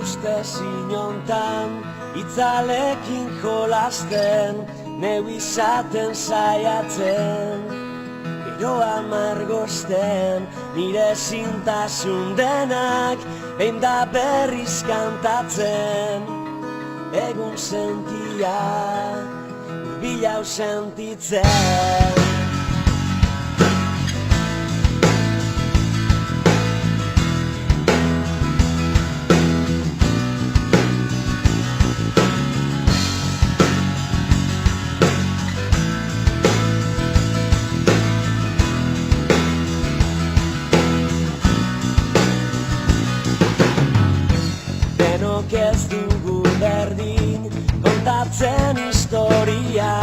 uste zinontan, itzalekin jolasten, neu izaten saiatzen. Gero amargozten, nire zintasun denak, behin da berriz kantatzen. Egun sentia, bilau sentitzen. Ez dugu berdin, kontatzen historia,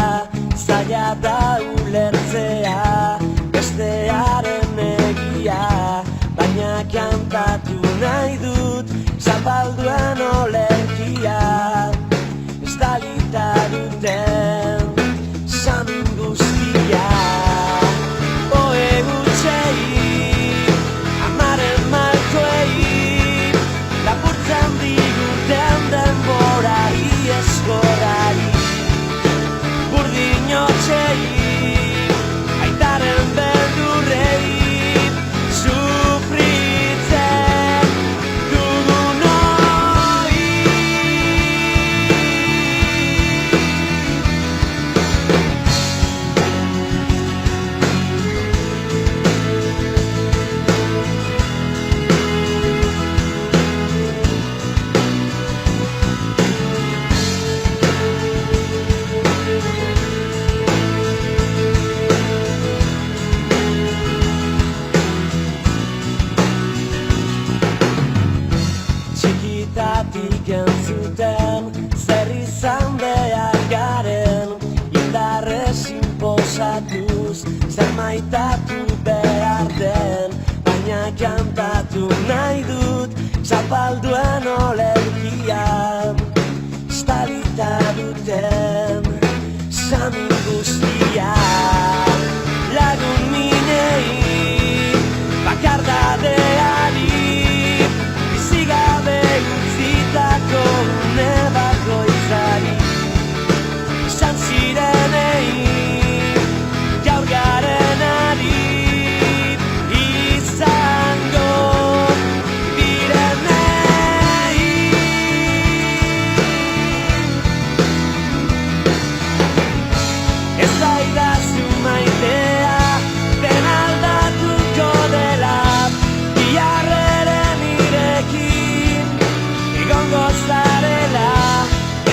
zaila da ulertzea, bestearen egia, baina kantatu nahi dut, zapalduen olerkia, estalita duten, samin guztia. Oe gutxei, amaren malkoei, lapurtzen diguten denborari eskorari, burdin hotxei, aitaren beldurrei, sufritzen dugun hori. Txikitatik entzuten, zer izan behar garen, indarrez inposatuz, zer maitatu behar den, baina kantatu nahi dut, zapalduen olerkia, estalita duten, samin guztia. Lagun minei, bakardadeari, bizigabe utzitako une bakoitzari, izan zirenei, gaur garenari, izango direnei. Ez zaidazu maitea, den aldatuko dela, biharreren irekin, egongo zarela,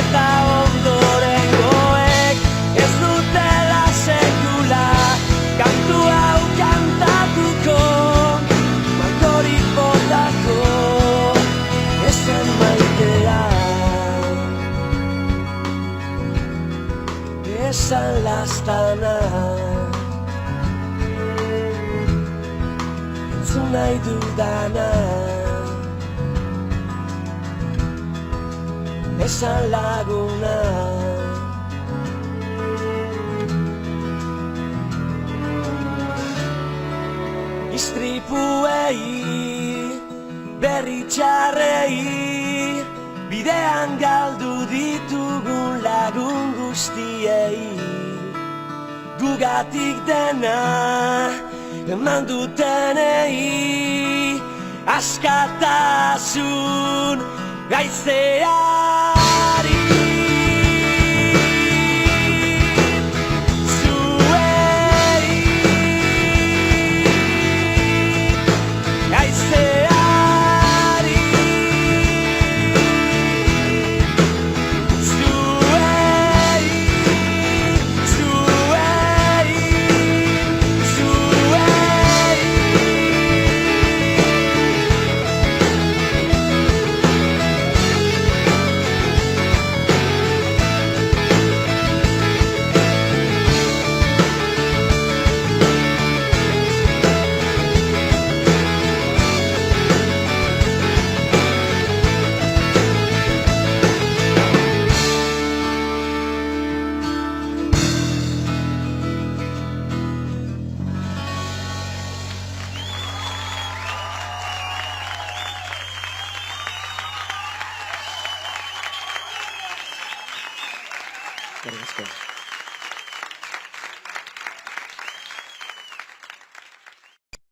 eta ondorengoek ez dutela sekula, kantu hau kantatuko, malkorik botako, ezen maitea. Esan lastana, entzun nahi dudana, esan laguna. Istripuei, berri txarrei, bidean galdu ditugun lagun guztiei, gugatik dena eman dutenei, askatasun gaizeari. Zuei gaizeari, zuei, zuei, zuei. Namaskar.